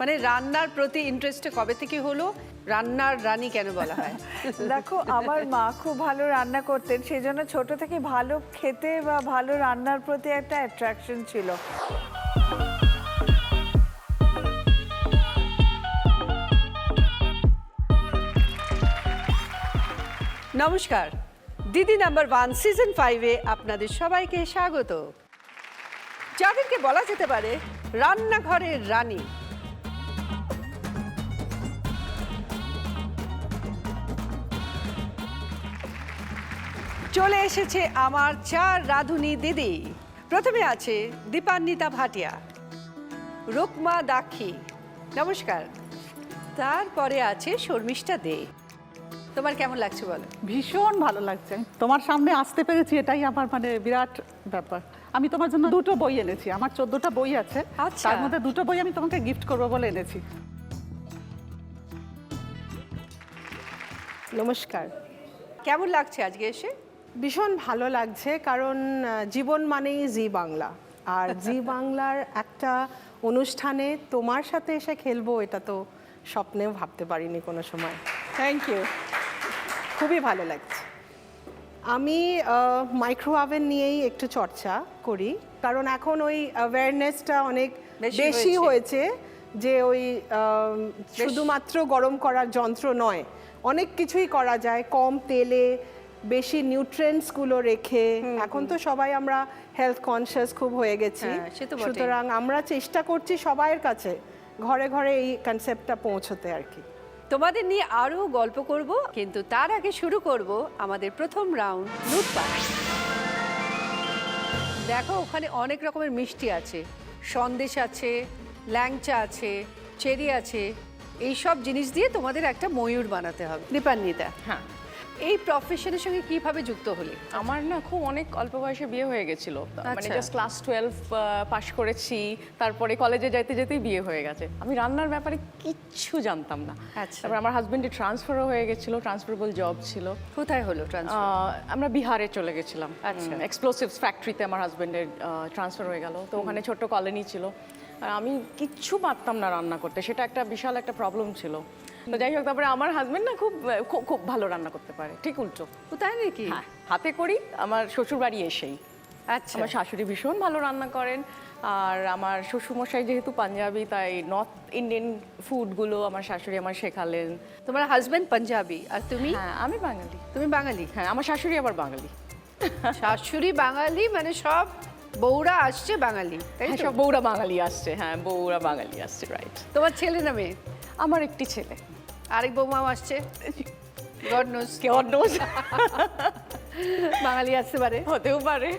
মানে রান্নার প্রতি ইন্টারেস্টে কবে থেকে হলো? রান্নার রানী কেন বলা হয়? দেখো, আমার মা খুব ভালো রান্না করতেন, সেই জন্য ছোট থেকে ভালো খেতে বা ভালো রান্নার প্রতি একটা অ্যাট্রাকশন ছিল। নমস্কার, দিদি নাম্বার 1 সিজন 5-এ আপনাদের সবাইকে স্বাগত। যাদেরকে বলা যেতে পারে রান্নাঘরের রানী। চলে এসেছে আমার 4 রাঁধুনি দিদি। প্রথমে আছে দীপান্বিতা ভাটিয়া, রুকমা দাক্ষী, নমস্কার। তারপরে আছে শর্মিষ্ঠা দে। তোমার কেমন লাগছে বলো? ভীষণ ভালো লাগছে, তোমার সামনে আসতে পেরেছি, এটাই আমার মানে বিরাট ব্যাপার। আমি তোমার জন্য 2টো বই এনেছি, আমার 14টা বই আছে, আচ্ছা। তার মধ্যে 2টো বই আমি তোমাকে গিফট করবো বলে এনেছি। নমস্কার। কেমন লাগছে আজকে এসে? ভীষণ ভালো লাগছে, কারণ জীবন মানেই জি বাংলা, আর জি বাংলার একটা অনুষ্ঠানে তোমার সাথে এসে খেলবো, এটা তো স্বপ্নেও ভাবতে পারিনি কোনো সময়। থ্যাংক ইউ, খুবই ভালো লাগছে। আমি মাইক্রো ওভেন নিয়েই একটু চর্চা করি, কারণ এখন ওই অ্যাওয়ারনেসটা অনেক বেশি হয়েছে যে ওই শুধুমাত্র গরম করার যন্ত্র নয়, অনেক কিছুই করা যায় কম তেলে, বেশি নিউট্রিয়েন্টসগুলো রেখে। এখন তো সবাই আমরা হেলথ কনসিয়াস খুব হয়ে গেছি, সে তো বটেই। সুতরাং আমরা চেষ্টা করছি সবাইয়ের কাছে ঘরে ঘরে এই কনসেপ্টটা পৌঁছতে আর কি। তোমাদের নিয়ে আরো গল্প করব, কিন্তু তার আগে শুরু করব আমাদের প্রথম রাউন্ড লুটপাট। দেখো, ওখানে অনেক রকমের মিষ্টি আছে, সন্দেশ আছে, ল্যাংচা আছে, চেরি আছে। এই সব জিনিস দিয়ে তোমাদের একটা ময়ূর বানাতে হবে। দীপান্বিতা, হ্যাঁ, এই প্রফেশনের সঙ্গে কিভাবে যুক্ত হলে? আমার না খুব অনেক অল্প বয়সে বিয়ে হয়ে গেছিল, মানে আচ্ছা। জাস্ট ক্লাস 12 পাশ করেছি, তারপরে কলেজে যেতে যেতেই বিয়ে হয়ে গেছে। আমি রান্নার ব্যাপারে কিচ্ছু জানতাম না। আচ্ছা। তারপর আমার হাজবেন্ডের ট্রান্সফারও হয়ে গেছিল, ট্রান্সফারেবল জব ছিল। কোথায় হলো ট্রান্সফার? আমরা বিহারে চলে গেছিলাম। আচ্ছা। এক্সপ্লোসিভস ফ্যাক্টরিতে আমার হাজবেন্ডের ট্রান্সফার হয়ে গেল, তো ওখানে ছোট্ট কলোনি ছিল, আর আমি কিচ্ছু পারতাম না রান্না করতে, সেটা একটা বিশাল একটা প্রবলেম ছিল। তো যাই হোক, তারপরে আমার হাজবেন্ড না খুব খুব খুব ভালো রান্না করতে পারে, ঠিক উল্টো। কোথায় নাকি? হ্যাঁ, হাতে করি আমার শ্বশুর বাড়ি এসেই। আচ্ছা। আমার শাশুড়ি ভীষণ ভালো রান্না করেন, আর আমার শ্বশুরমশাই যেহেতু পাঞ্জাবি, তাই নর্থ ইন্ডিয়ান ফুডগুলো আমার শাশুড়ি আমার শেখালেন। তোমার হাজবেন্ড পাঞ্জাবি আর তুমি? হ্যাঁ, আমি বাঙালি। তুমি বাঙালি? হ্যাঁ, আমার শাশুড়ি আবার বাঙালি। শাশুড়ি বাঙালি, মানে সব বউরা আসছে বাঙালি, তাই হ্যাঁ, তো? সব বউরা বাঙালি আসছে, হ্যাঁ বউরা বাঙালি আসছে, রাইট। তোমার ছেলে না মেয়ে? আমার একটি ছেলে। আরেক বৌমাও আসছে? গড নোজ, কেমন নোজ বাঙালি আসতে পারে, হতেও পারে।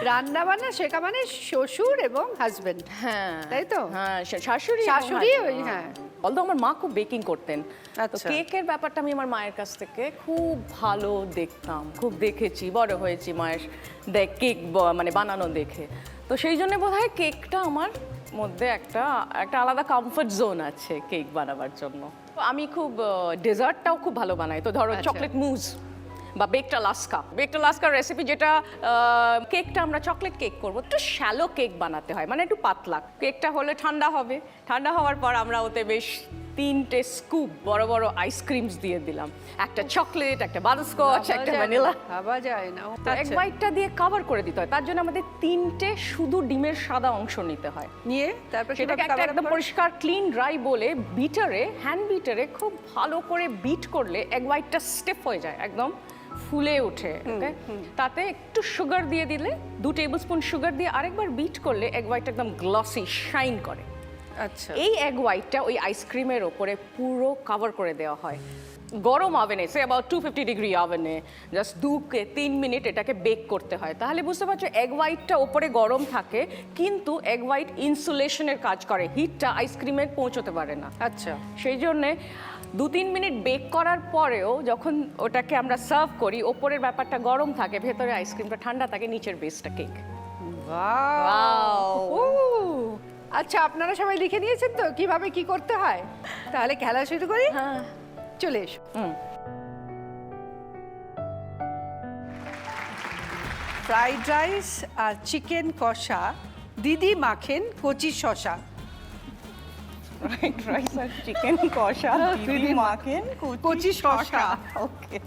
রান্না বান্না শেখা মানে শ্বশুর এবং হাজবেন্ড, হ্যাঁ, তাই তো? হ্যাঁ, শাশুড়ি শাশুড়ি ওই, হ্যাঁ। বলতো আমার মা খুব বেকিং করতেন, তো আচ্ছা। কেকের ব্যাপারটা আমি আমার মায়ের কাছ থেকে খুব ভালো দেখতাম, খুব দেখেছি, বড় হয়েছি মায়ের কেক মানে বানানো দেখে। তো সেই জন্য বোধহয় কেকটা আমার মধ্যে একটা আলাদা কমফর্ট জোন আছে কেক বানাবার জন্য। তো আমি খুব ডেজার্টটাও খুব ভালো বানাই। তো ধরো আচ্ছা। চকলেট মুজ বা বেকড আলাস্কার রেসিপি, যেটা কেকটা আমরা চকলেট কেক করবো, একটু শ্যালো কেক বানাতে হয়, মানে একটু পাতলা। কেকটা হলে ঠান্ডা হবে, ঠান্ডা হওয়ার পর আমরা ওতে বেশ 3টে স্কুপ বড় বড় আইসক্রিমস দিয়ে দিলাম, একটা চকলেট, একটা বাটারস্কচ, একটা ভ্যানিলা। ভাবা যায় না। তো এক বাইটটা দিয়ে কভার করে দিতে হয়, তার জন্য আমাদের 3টে শুধু ডিমের সাদা অংশ নিতে হয়। নিয়ে তারপর সেটাকে একটা একদম পরিষ্কার ক্লিন ড্রাই বলে হ্যান্ড বিটারে খুব ভালো করে বিট করলে এক হোয়াইটটা স্টেপ হয়ে যায়, একদম ফুলে ওঠে। তাতে একটু সুগার দিয়ে দিলে, 2 টেবিল স্পুন সুগার দিয়ে আরেকবার বিট করলে এক হোয়াইট একদম গ্লসি শাইন করে। আচ্ছা। এই এগ হোয়াইটটা ওই আইসক্রিমের ওপরে পুরো কভার করে দেওয়া হয় গরম ওভেনে, সে অ্যাবাউট 250 ডিগ্রি ওভেনে জাস্ট 2-3 মিনিট এটাকে বেক করতে হয়। তাহলে বুঝতে পারছো এগ হোয়াইটটা ওপরে গরম থাকে, কিন্তু এগ হোয়াইট ইনসুলেশনের কাজ করে, হিটটা আইসক্রিমে পৌঁছতে পারে না। আচ্ছা। সেই জন্যে 2-3 মিনিট বেক করার পরেও যখন ওটাকে আমরা সার্ভ করি, ওপরের ব্যাপারটা গরম থাকে, ভেতরে আইসক্রিমটা ঠান্ডা থাকে, নিচের বেসটা কেক। আচ্ছা, আপনারা সবাই লিখে নিয়েছেন তো কিভাবে কি করতে হয়? তাহলে খেলা শুরু করি। হ্যাঁ, চলে এসো। ফ্রাইড রাইস আর চিকেন কষা, দিদি মাখেন কচি শসা। এটা হচ্ছে আমার মেয়ে, এটা হচ্ছে আমার হাজবেন্ড। আচ্ছা, ফ্রাইড রাইস আর চিকেন কষা, দিদি মাখেন কচি শসা। ফ্রাইড রাইস আর চিকেন কষা, দিদি মাখেন কচি শসা। ফ্রাইড রাইস আর চিকেন কষা দিদি মাখেন কচি শসা। ওকে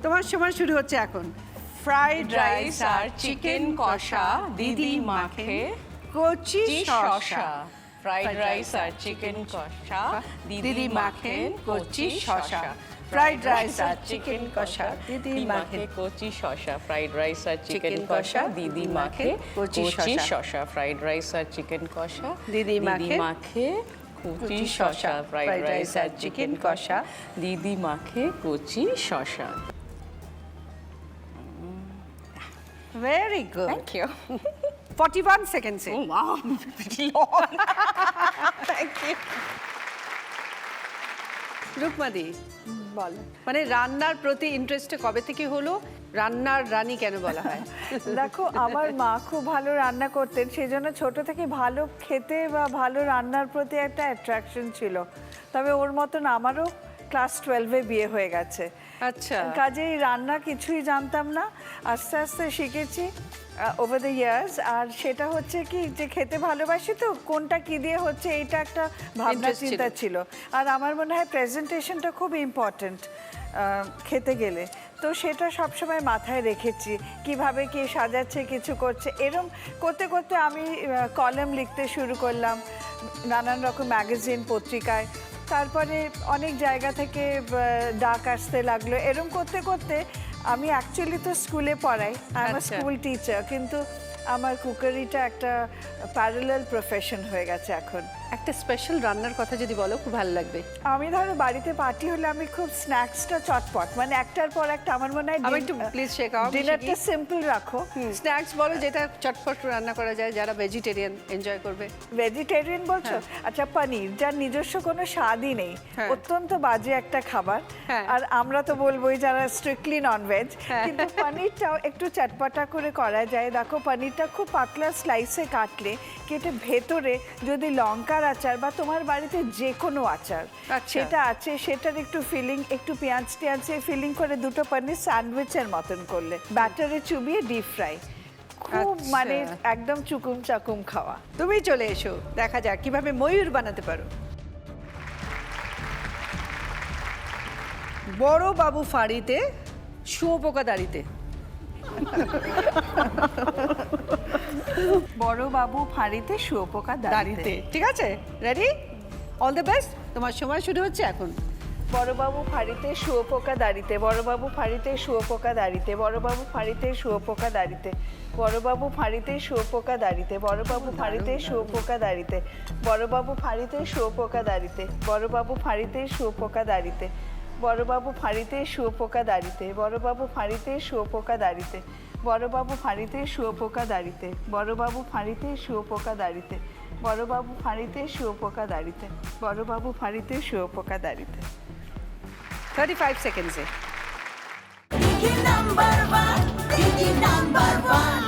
তোমার সময় শুরু হচ্ছে এখন। ফ্রাইড রাইস আর চিকেন কষা দিদি মাখে কচি শসা। ফ্রাইড রাইস আর চিকেন কষা দিদি মাখেন কচি শসা। ফ্রাইড রাইস আর চিকেন কষা দিদি মাখে কচি শসা। ফ্রাইড রাইস আর চিকেন কষা দিদি মাখে কচি শসা। ফ্রাইড রাইস আর চিকেন কষা দিদি মাখে কচি শসা। ফ্রাইড রাইস আর চিকেন কষা দিদি মাখে কচি শসা। Very good. Thank you. 41 সেকেন্ডসে। Wow, pretty long. Thank you. রুকমাদি, বলো। মানে রান্নার প্রতি ইন্টারেস্ট কবে থেকে হলো? রান্নার রানী কেন বলা হয়? দেখো, আমার মা খুব ভালো রান্না করতেন, সেই জন্য ছোট থেকে ভালো খেতে বা ভালো রান্নার প্রতি একটা অ্যাট্রাকশন ছিল। তবে ওর মতন আমারও ক্লাস 12-এ বিয়ে হয়ে গেছে। আচ্ছা। কাজেই রান্না কিছুই জানতাম না, আস্তে আস্তে শিখেছি ওভার দ্য ইয়ার্স। আর সেটা হচ্ছে কি যে খেতে ভালোবাসি, তো কোনটা কি দিয়ে হচ্ছে এইটা একটা ভাবনা Interest ছিল। চিন্তা ছিল। আর আমার মনে হয় প্রেজেন্টেশনটা খুব ইম্পর্ট্যান্ট খেতে গেলে, তো সেটা সবসময় মাথায় রেখেছি কিভাবে কি সাজাচ্ছে, কিছু করছে। এরম করতে করতে আমি কলাম লিখতে শুরু করলাম নানান রকম ম্যাগাজিন, পত্রিকায়। তারপরে অনেক জায়গা থেকে ডাক আসতে লাগলো। এরম করতে করতে আমি অ্যাকচুয়ালি তো স্কুলে পড়াই, আমার আচ্ছা। স্কুল টিচার, কিন্তু আমার কুকারিটা একটা প্যারালাল প্রফেশন হয়ে গেছে এখন। একটা স্পেশাল রান্নার কথা যদি বলো খুব ভালো লাগবে। আমি ধরো বাড়িতে পার্টি হলে আমি খুব স্ন্যাক্সটা চটপট, মানে একটার পর একটা। আমার মনে হয় আমি একটু প্লিজ শেখাও, আমি ডিনারটা শিখি। সিম্পল রাখো। স্ন্যাক্স বলো যেটা চটপট রান্না করা যায়, যারা ভেজিটেরিয়ান এনজয় করবে। ভেজিটেরিয়ান বলছো? আচ্ছা, পনির, যার নিজস্ব কোনো স্বাদই নেই, হ্যাঁ। অত্যন্ত বাজে একটা খাবার। হ্যাঁ। আর আমরা তো বলবোই যারা স্ট্রিক্টলি ননভেজ, হ্যাঁ। কিন্তু পনিরটাও একটু চটপটা করে করা যায়। দেখো, পনিরটা খুব পাতলা স্লাইসে কাটলে, কেটে ভেতরে যদি লঙ্কার আচার বা তোমার বাড়িতে যে কোনো আচার আচ্ছা। সেটা আছে, সেটার একটু ফিলিং, একটু পেঁয়াজ টিয়াজে ফিলিং করে দুটো পনির স্যান্ডউইচের মতন করলে, ব্যাটারে চুবিয়ে ডিপ ফ্রাই, খুব আচ্ছা। মানে একদম চুকুম চাকুম খাওয়া। তুমি চলে এসো, দেখা যাক কিভাবে ময়ূর বানাতে পারো। বড় বাবু ফাঁড়িতে, শুঁয়োপোকা দাঁড়িতে। বড় বাবু ফাঁড়িতে, শুঁয়োপোকা দাঁড়িতে। ঠিক আছে, রেডি? All the best. তোমার সময় শুরু হচ্ছে এখন। বড়বাবু ফাঁড়িতে, শুঁয়োপোকা দাঁড়িতে। বড়বাবু ফাঁড়িতে, শুঁয়োপোকা দাঁড়িতে। বড়বাবু ফাঁড়িতে, শুঁয়োপোকা দাঁড়িতে। বড়বাবু ফাঁড়িতে, শুঁয়োপোকা দাঁড়িতে। বড়বাবু ফাঁড়িতে, শুঁয়োপোকা দাঁড়িতে। বড়বাবু ফাঁড়িতে, শুঁয়োপোকা দাঁড়িতে। বড়বাবু ফাঁড়িতে, শুঁয়োপোকা দাঁড়িতে। বড়বাবু ফাঁড়িতে, শুঁয়োপোকা দাঁড়িতে। বড়বাবু ফাঁড়িতে, শুঁয়োপোকা দাঁড়িতে। বড়বাবু ফাঁড়িতে, শুঁয়োপোকা দাঁড়িতে। বড়বাবু ফাঁড়িতে, শুঁয়োপোকা দাঁড়িতে। বড়বাবু ফাঁড়িতে, শুঁয়োপোকা দাঁড়িতে। বড়বাবু ফাঁড়িতে, শুঁয়োপোকা দাঁড়িতে। 35 সেকেন্ডসে। Digi number one, Digi number one.